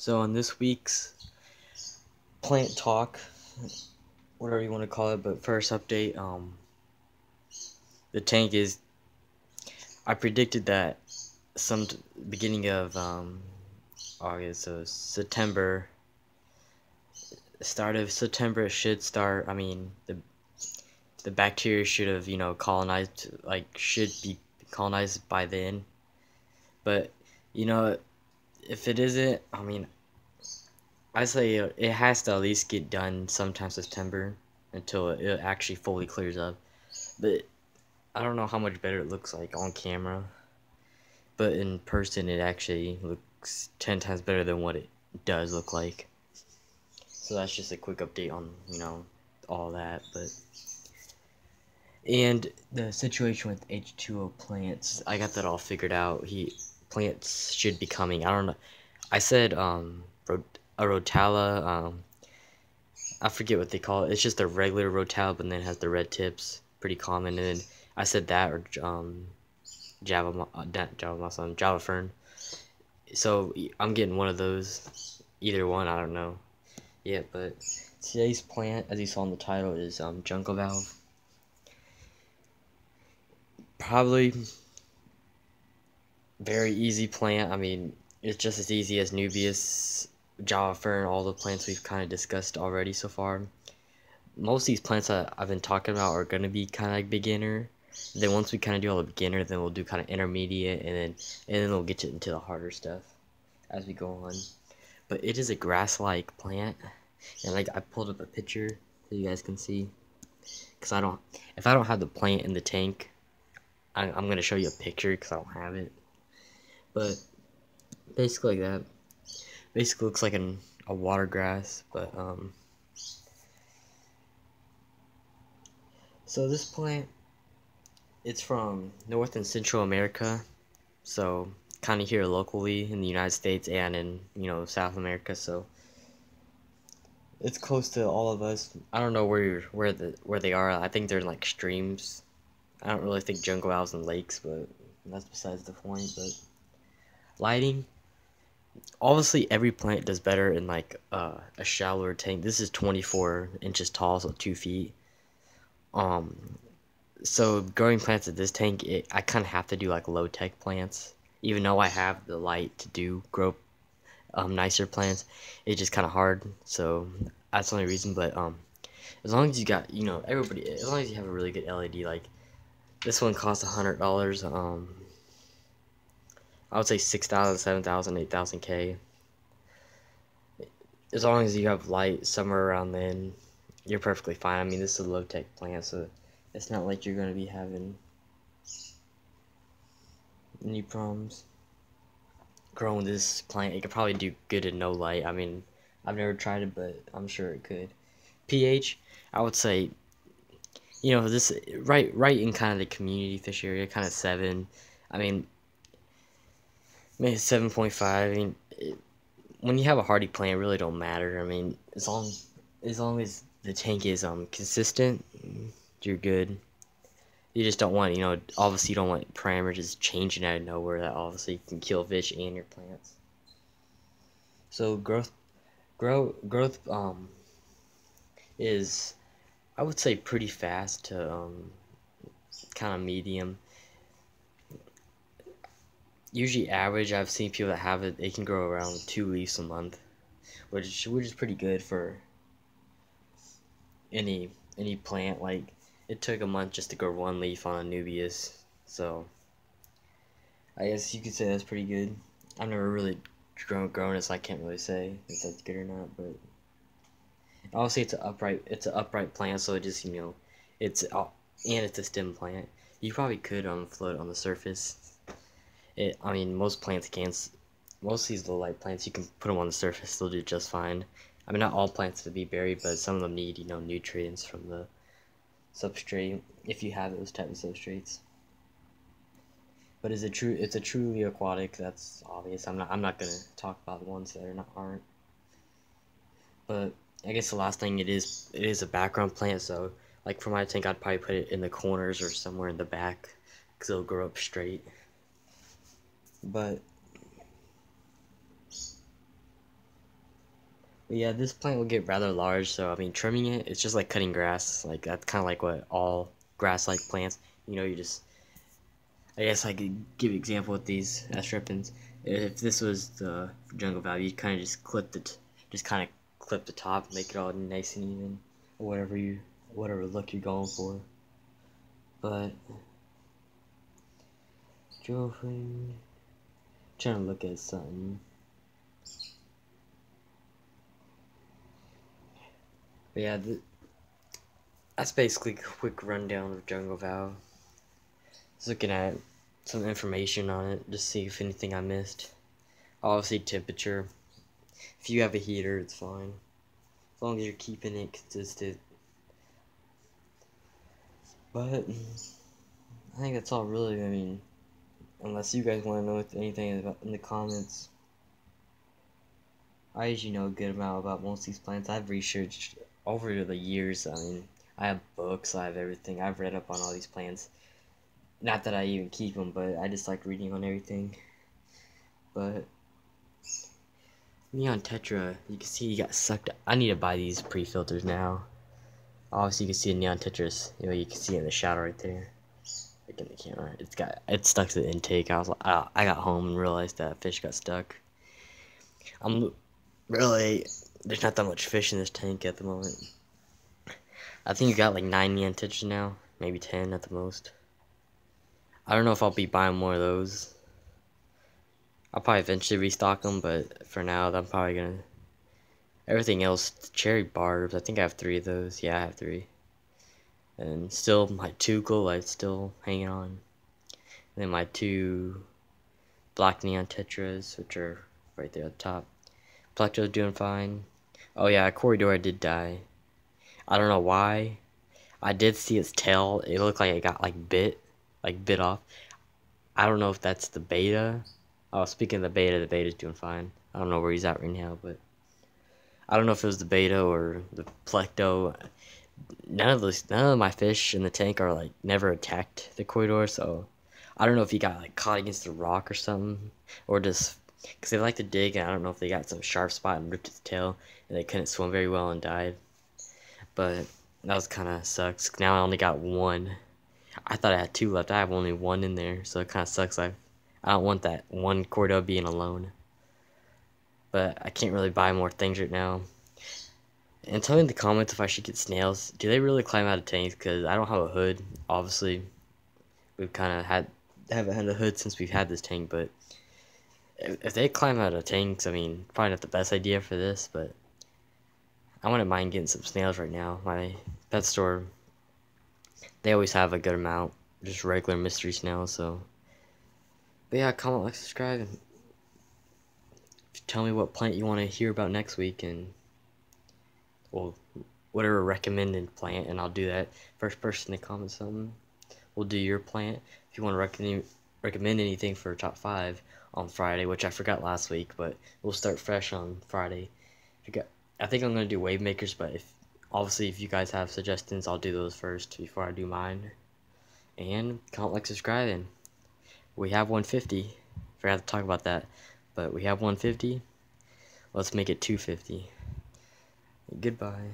So on this week's plant talk, whatever you want to call it, but first update, the tank is. I predicted that some beginning of August, so September, start of September it should start. I mean the bacteria should have colonized, like should be colonized by then, but you know if it isn't, I mean I say it has to at least get done sometime September until it actually fully clears up. But I don't know how much better it looks like on camera, but in person it actually looks 10 times better than what it does look like. So that's just a quick update on, all that. But and the situation with H2O plants, I got that all figured out. Plants should be coming. I don't know. I said a rotala, I forget what they call it. It's just a regular rotala, but then it has the red tips. Pretty common. And then I said that or Java fern. So I'm getting one of those. Either one, I don't know. Yeah, but today's plant, as you saw in the title, is jungle valve. Probably very easy plant. I mean, it's just as easy as Nubius, Java fern, all the plants we've kind of discussed already so far. Most of these plants that I've been talking about are going to be kind of like beginner. Then once we kind of do all the beginner, then we'll do kind of intermediate, and then we'll get into the harder stuff as we go on. But it is a grass-like plant, and like I pulled up a picture so you guys can see. Cause if I don't have the plant in the tank, I'm gonna show you a picture because I don't have it. But basically like that. Basically looks like a water grass, but So this plant, it's from North and Central America, so kind of here locally in the United States and in South America. So it's close to all of us. I don't know where they are. I think they're in like streams. I don't really think jungle owls in lakes, but that's besides the point. But lighting, obviously every plant does better in like a shallower tank. This is 24 inches tall, so 2 feet. So growing plants at this tank, I kind of have to do like low tech plants, even though I have the light to grow nicer plants. It's just kind of hard, so that's the only reason. But as long as you got everybody, as long as you have a really good LED, like this one costs $100. I would say 6,000, 7,000, 8,000 K. As long as you have light somewhere around then, you're perfectly fine. I mean, this is a low tech plant, so it's not like you're gonna be having any problems growing this plant. It could probably do good in no light. I mean, I've never tried it, but I'm sure it could. pH, I would say, this right in kind of the community fish area, kind of 7. I mean, maybe 7.5. I mean, when you have a hardy plant, it really don't matter. I mean, as long as the tank is consistent, you're good. You just don't want, obviously you don't want parameters changing out of nowhere that obviously can kill fish and your plants. So growth is, I would say, pretty fast to kind of medium. Usually average, I've seen people that have it, they can grow around 2 leaves a month, which is pretty good for any plant. Like it took a month just to grow 1 leaf on a Nubius, so I guess you could say that's pretty good. I've never really grown it, so I can't really say if that's good or not. But obviously it's an upright plant, so it just it's and it's a stem plant. You probably could float on the surface. I mean, most plants can. Most of these little light plants, you can put them on the surface, they'll do just fine. I mean, not all plants to be buried, but some of them need nutrients from the substrate if you have those type of substrates. But it's a truly aquatic. That's obvious. I'm not gonna talk about the ones that aren't. But I guess the last thing, it is a background plant. So like for my tank, I'd probably put it in the corners or somewhere in the back, because it'll grow up straight. But But yeah, this plant will get rather large, so I mean, trimming it, it's just like cutting grass. Like that's kind of like what all grass-like plants. You just, I guess I could give an example with these astripens. If this was the jungle value, you'd kind of just just kind of clip the top, make it all nice and even, or whatever look you're going for. But girlfriend, trying to look at something. But yeah, that's basically a quick rundown of Jungle Vow. Just looking at some information on it, just see if anything I missed. Obviously temperature. If you have a heater, it's fine. As long as you're keeping it consistent. But I think that's all really. I mean, unless you guys want to know anything about in the comments. I usually know a good amount about most of these plants. I've researched over the years. I mean, I have books, I have everything. I've read up on all these plants. Not that I even keep them, but I just like reading on everything. But Neon Tetra, you can see he got sucked. I need to buy these pre-filters now. Obviously, you can see the Neon Tetras. You can see it in the shadow right there. Like in the camera, it's stuck to the intake. I got home and realized that fish got stuck. There's not that much fish in this tank at the moment. I think you got like 9 Neon Tetras now, maybe 10 at the most. I don't know if I'll be buying more of those. I'll probably eventually restock them, but for now, I'm probably gonna. Everything else, cherry barbs. I think I have 3 of those. Yeah, I have 3. And still, my 2 glow lights still hanging on. And then my 2 black Neon Tetras, which are right there at the top. Plecto's doing fine. Oh yeah, Corridor did die. I don't know why. I did see its tail. It looked like it got bit off. I don't know if that's the beta. Oh, speaking of the beta's doing fine. I don't know where he's at right now, but I don't know if it was the beta or the Plecto. None of my fish in the tank are never attacked the Corridor, so I don't know if he got caught against a rock or something, or just because they like to dig, and I don't know if they got some sharp spot and ripped its tail, and they couldn't swim very well and died. But that was kind of sucks. Now I only got 1. I thought I had 2 left. I have only 1 in there, so it kind of sucks. I don't want that 1 Cordo being alone. But I can't really buy more things right now. And tell me in the comments if I should get snails. Do they really climb out of tanks? Because I don't have a hood. Obviously, we've kind of haven't had a hood since we've had this tank. But if they climb out of tanks, I mean, probably not the best idea for this. But I wouldn't mind getting some snails right now. My pet store, they always have a good amount, just regular mystery snails. So, but yeah, comment, like, subscribe, and tell me what plant you want to hear about next week, and well, whatever recommended plant, and I'll do that. First person to comment something, we'll do your plant. If you want to recommend anything for top 5 on Friday, which I forgot last week, but we'll start fresh on Friday. I think I'm gonna do wave makers, but obviously if you guys have suggestions, I'll do those first before I do mine. And comment, like, subscribe, and we have 150. Forgot to talk about that, but we have 150. Let's make it 250. Goodbye.